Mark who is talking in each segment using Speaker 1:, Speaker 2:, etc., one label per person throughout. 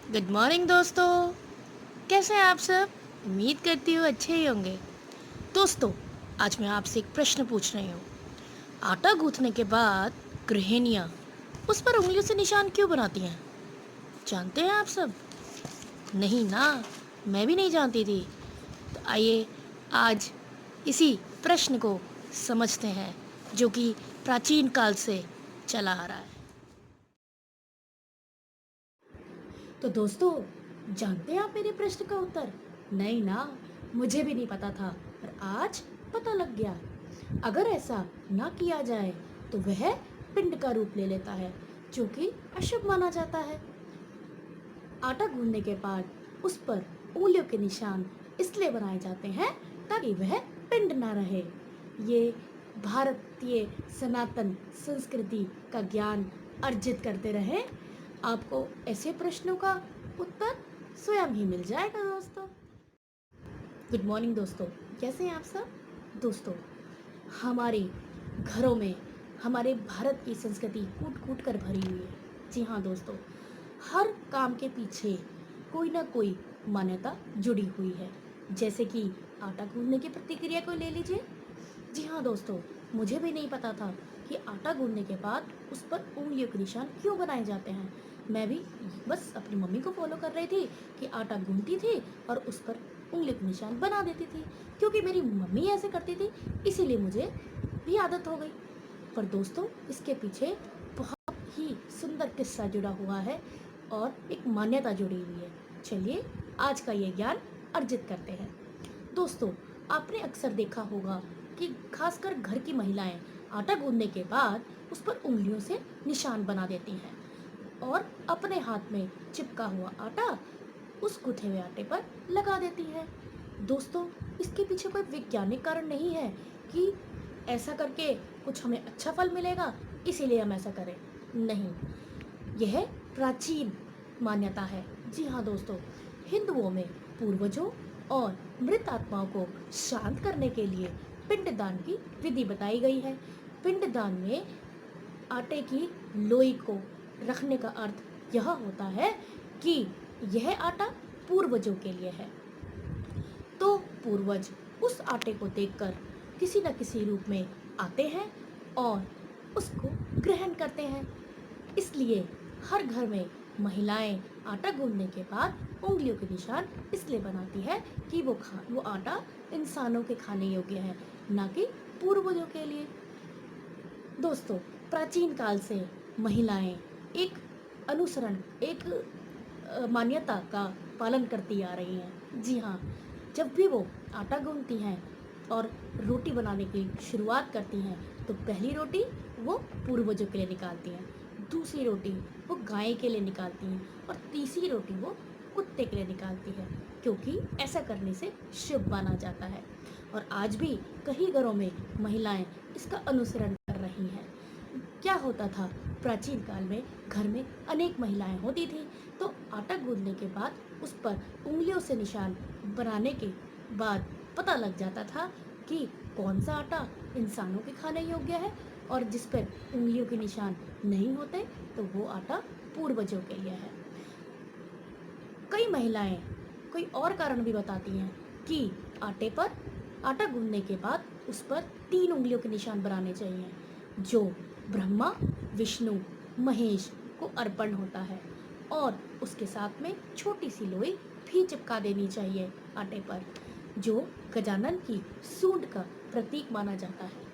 Speaker 1: Good morning दोस्तों। कैसे हैं आप सब? उम्मीद करती हूँ अच्छे ही होंगे। दोस्तों, आज मैं आपसे एक प्रश्न पूछ रही हूँ। आटा गूंथने के बाद गृहिणियाँ उस पर उंगलियों से निशान क्यों बनाती हैं? जानते हैं आप सब? नहीं ना, मैं भी नहीं जानती थी। तो आइए आज इसी प्रश्न को समझते हैं, जो कि प्राचीन काल से चला आ रहा है। तो दोस्तों, जानते हैं आप मेरे प्रश्न का उत्तर? नहीं ना, मुझे भी नहीं पता था, पर आज पता लग गया। अगर ऐसा ना किया जाए तो वह पिंड का रूप ले लेता है, जो कि अशुभ माना जाता है। आटा गूंदने के बाद उस पर उंगलियों के निशान इसलिए बनाए जाते हैं ताकि वह पिंड ना रहे। ये भारतीय सनातन संस्कृति का ज्ञान अर्जित करते रहें। आपको ऐसे प्रश्नों का उत्तर स्वयं ही मिल जाएगा दोस्तों। गुड मॉर्निंग दोस्तों, कैसे हैं आप सब? दोस्तों, हमारे घरों में हमारे भारत की संस्कृति कूट कूट कर भरी हुई है। जी हाँ दोस्तों, हर काम के पीछे कोई ना कोई मान्यता जुड़ी हुई है। जैसे कि आटा गूंदने की प्रतिक्रिया को ले लीजिए। जी हाँ दोस्तों, मुझे भी नहीं पता था कि आटा गूंदने के बाद उस पर उंगलियों के निशान क्यों बनाए जाते हैं। मैं भी बस अपनी मम्मी को फॉलो कर रही थी कि आटा गूंदती थी और उस पर उंगलियों के निशान बना देती थी, क्योंकि मेरी मम्मी ऐसे करती थी, इसीलिए मुझे भी आदत हो गई। पर दोस्तों, इसके पीछे बहुत ही सुंदर किस्सा जुड़ा हुआ है और एक मान्यता जुड़ी हुई है। चलिए आज का ये ज्ञान अर्जित करते हैं। दोस्तों, आपने अक्सर देखा होगा कि खासकर घर की महिलाएं आटा गूंदने के बाद उस पर उंगलियों से निशान बना देती हैं और अपने हाथ में चिपका हुआ आटा उस गूंथे हुए आटे पर लगा देती हैं। दोस्तों, इसके पीछे कोई वैज्ञानिक कारण नहीं है कि ऐसा करके कुछ हमें अच्छा फल मिलेगा, इसीलिए हम ऐसा करें। नहीं, यह प्राचीन मान्यता है। जी हाँ दोस्तों, हिंदुओं में पूर्वजों और मृत आत्माओं को शांत करने के लिए पिंडदान की विधि बताई गई है। पिंडदान में आटे की लोई को रखने का अर्थ यह होता है कि यह आटा पूर्वजों के लिए है। तो पूर्वज उस आटे को देखकर किसी न किसी रूप में आते हैं और उसको ग्रहण करते हैं। इसलिए हर घर में महिलाएं आटा गूंदने के बाद उंगलियों के निशान इसलिए बनाती है कि वो आटा इंसानों के खाने योग्य है, ना कि पूर्वजों के लिए। दोस्तों, प्राचीन काल से महिलाएं एक अनुसरण एक मान्यता का पालन करती आ रही हैं। जी हाँ, जब भी वो आटा गूंथती हैं और रोटी बनाने की शुरुआत करती हैं तो पहली रोटी वो पूर्वजों के लिए निकालती हैं, दूसरी रोटी वो गाय के लिए निकालती हैं और तीसरी रोटी वो कुत्ते के लिए निकालती है, क्योंकि ऐसा करने से शुभ माना जाता है। और आज भी कई घरों में महिलाएं इसका अनुसरण कर रही हैं। क्या होता था, प्राचीन काल में घर में अनेक महिलाएं होती थी, तो आटा गूंदने के बाद उस पर उंगलियों से निशान बनाने के बाद पता लग जाता था कि कौन सा आटा इंसानों के खाने योग्य है और जिस पर उंगलियों के निशान नहीं होते तो वो आटा पूर्वजों के लिए है। कई महिलाएं कोई और कारण भी बताती हैं कि आटा गूंदने के बाद उस पर 3 उंगलियों के निशान बनाने चाहिए, जो ब्रह्मा, विष्णु, महेश को अर्पण होता है, और उसके साथ में छोटी सी लोई भी चिपका देनी चाहिए आटे पर, जो गजानन की सूंड का प्रतीक माना जाता है।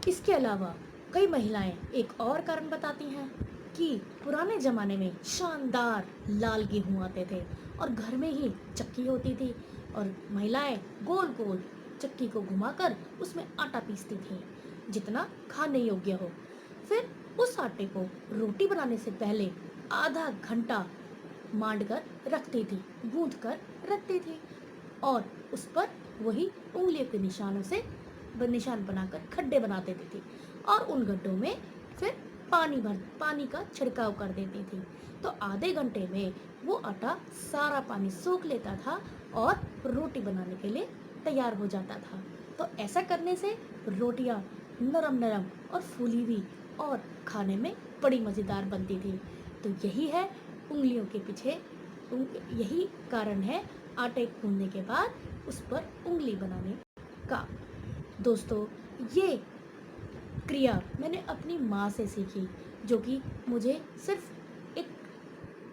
Speaker 1: इसके अलावा कई महिलाएं एक और कारण बताती हैं कि पुराने ज़माने में शानदार लाल गेहूं आते थे और घर में ही चक्की होती थी और महिलाएं गोल गोल चक्की को घुमाकर उसमें आटा पीसती थीं, जितना खाने योग्य हो। फिर उस आटे को रोटी बनाने से पहले आधा घंटा मांड कर रखती थी, गूंथ कर रखती थी और उस पर वही उंगलियों के निशानों से निशान बनाकर खड्डे बना देती थी और उन गड्ढों में फिर पानी का छिड़काव कर देती थी। तो आधे घंटे में वो आटा सारा पानी सोख लेता था और रोटी बनाने के लिए तैयार हो जाता था। तो ऐसा करने से रोटियां नरम नरम और फूली हुई और खाने में बड़ी मज़ेदार बनती थी। तो यही है उंगलियों के पीछे यही कारण है आटे गूंदने के बाद उस पर उंगली बनाने का। दोस्तों, ये क्रिया मैंने अपनी माँ से सीखी, जो कि मुझे सिर्फ एक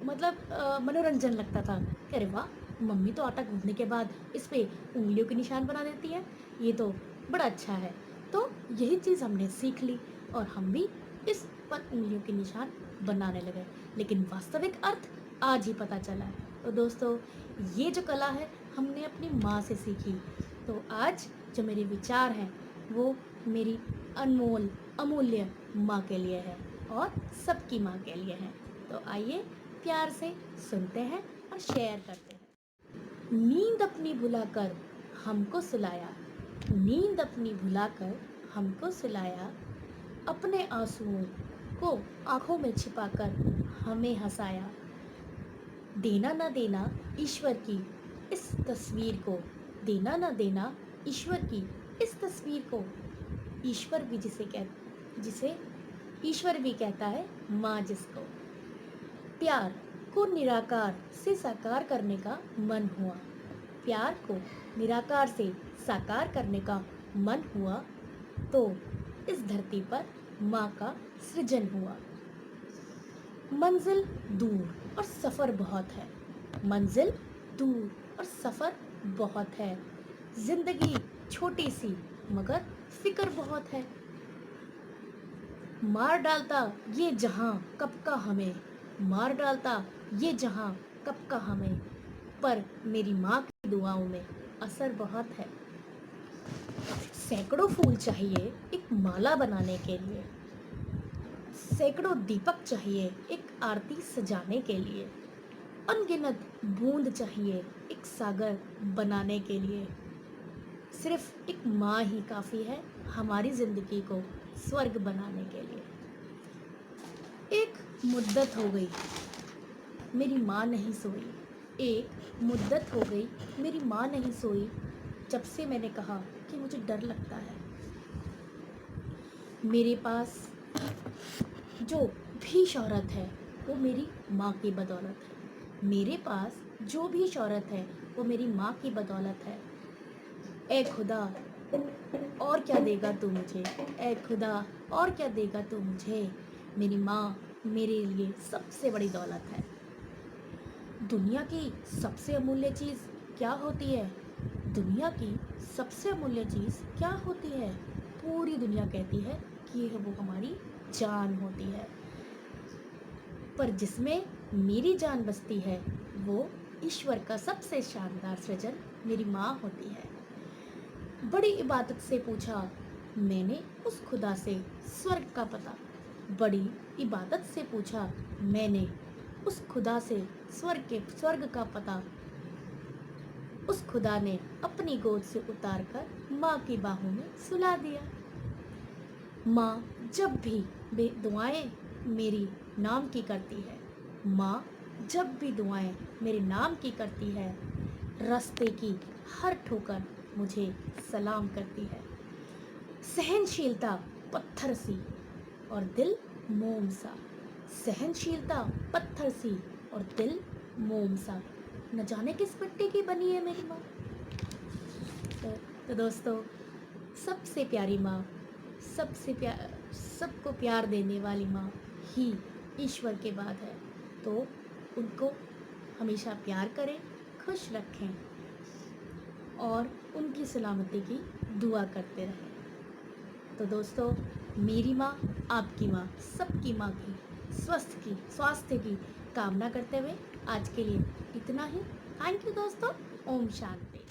Speaker 1: मनोरंजन लगता था। अरे वाह, मम्मी तो आटा गूंदने के बाद इस पे उंगलियों के निशान बना देती है, ये तो बड़ा अच्छा है। तो यही चीज़ हमने सीख ली और हम भी इस पर उंगलियों के निशान बनाने लगे, लेकिन वास्तविक अर्थ आज ही पता चला। तो दोस्तों, ये जो कला है हमने अपनी माँ से सीखी। तो आज जो मेरे विचार हैं वो मेरी अनमोल अमूल्य माँ के लिए है और सबकी माँ के लिए है। तो आइए प्यार से सुनते हैं और शेयर करते हैं। नींद अपनी भुलाकर हमको सुलाया, नींद अपनी भुलाकर हमको सुलाया, अपने आंसुओं को आंखों में छिपाकर हमें हंसाया। देना ना देना ईश्वर की इस तस्वीर को, देना ना देना ईश्वर की इस तस्वीर को, ईश्वर भी जिसे ईश्वर भी कहता है माँ जिसको। प्यार को निराकार से साकार करने का मन हुआ, प्यार को निराकार से साकार करने का मन हुआ, तो इस धरती पर माँ का सृजन हुआ। मंजिल दूर और सफ़र बहुत है, मंजिल दूर और सफ़र बहुत है, जिंदगी छोटी सी मगर फिक्र बहुत है। मार डालता ये जहां कब का हमें, मार डालता ये जहां कब का हमें, पर मेरी माँ की दुआओं में असर बहुत है। सैकड़ों फूल चाहिए एक माला बनाने के लिए, सैकड़ों दीपक चाहिए एक आरती सजाने के लिए, अनगिनत बूंद चाहिए एक सागर बनाने के लिए। सिर्फ एक माँ ही काफ़ी है हमारी ज़िंदगी को स्वर्ग बनाने के लिए। एक मुद्दत हो गई मेरी माँ नहीं सोई, एक मुद्दत हो गई मेरी माँ नहीं सोई, जब से मैंने कहा कि मुझे डर लगता है। मेरे पास जो भी शोहरत है वो मेरी माँ की बदौलत है, मेरे पास जो भी शोहरत है वो मेरी माँ की बदौलत है। ए खुदा और क्या देगा तू मुझे, ए खुदा और क्या देगा तू मुझे, मेरी माँ मेरे लिए सबसे बड़ी दौलत है। दुनिया की सबसे अमूल्य चीज़ क्या होती है, दुनिया की सबसे अमूल्य चीज़ क्या होती है? पूरी दुनिया कहती है कि वो हमारी जान होती है, पर जिसमें मेरी जान बसती है वो ईश्वर का सबसे शानदार सृजन मेरी माँ होती है। बड़ी इबादत से पूछा मैंने उस खुदा से स्वर्ग का पता, बड़ी इबादत से पूछा मैंने उस खुदा से स्वर्ग का पता। उस खुदा ने अपनी गोद से उतारकर माँ की बाहों में सुला दिया। माँ जब भी दुआएं मेरी नाम की करती है, माँ जब भी दुआएं मेरे नाम की करती है, रास्ते की हर ठोकर मुझे सलाम करती है। सहनशीलता पत्थर सी और दिल मोम सा, सहनशीलता पत्थर सी और दिल मोम सा, न जाने किस मिट्टी की बनी है मेरी माँ। तो दोस्तों, सबसे प्यारी माँ, सबको प्यार देने वाली माँ ही ईश्वर के बाद है। तो उनको हमेशा प्यार करें, खुश रखें और उनकी सलामती की दुआ करते रहें। तो दोस्तों, मेरी माँ, आपकी माँ, सबकी माँ की स्वास्थ्य की कामना करते हुए आज के लिए इतना ही। थैंक यू दोस्तों। ओम शांति।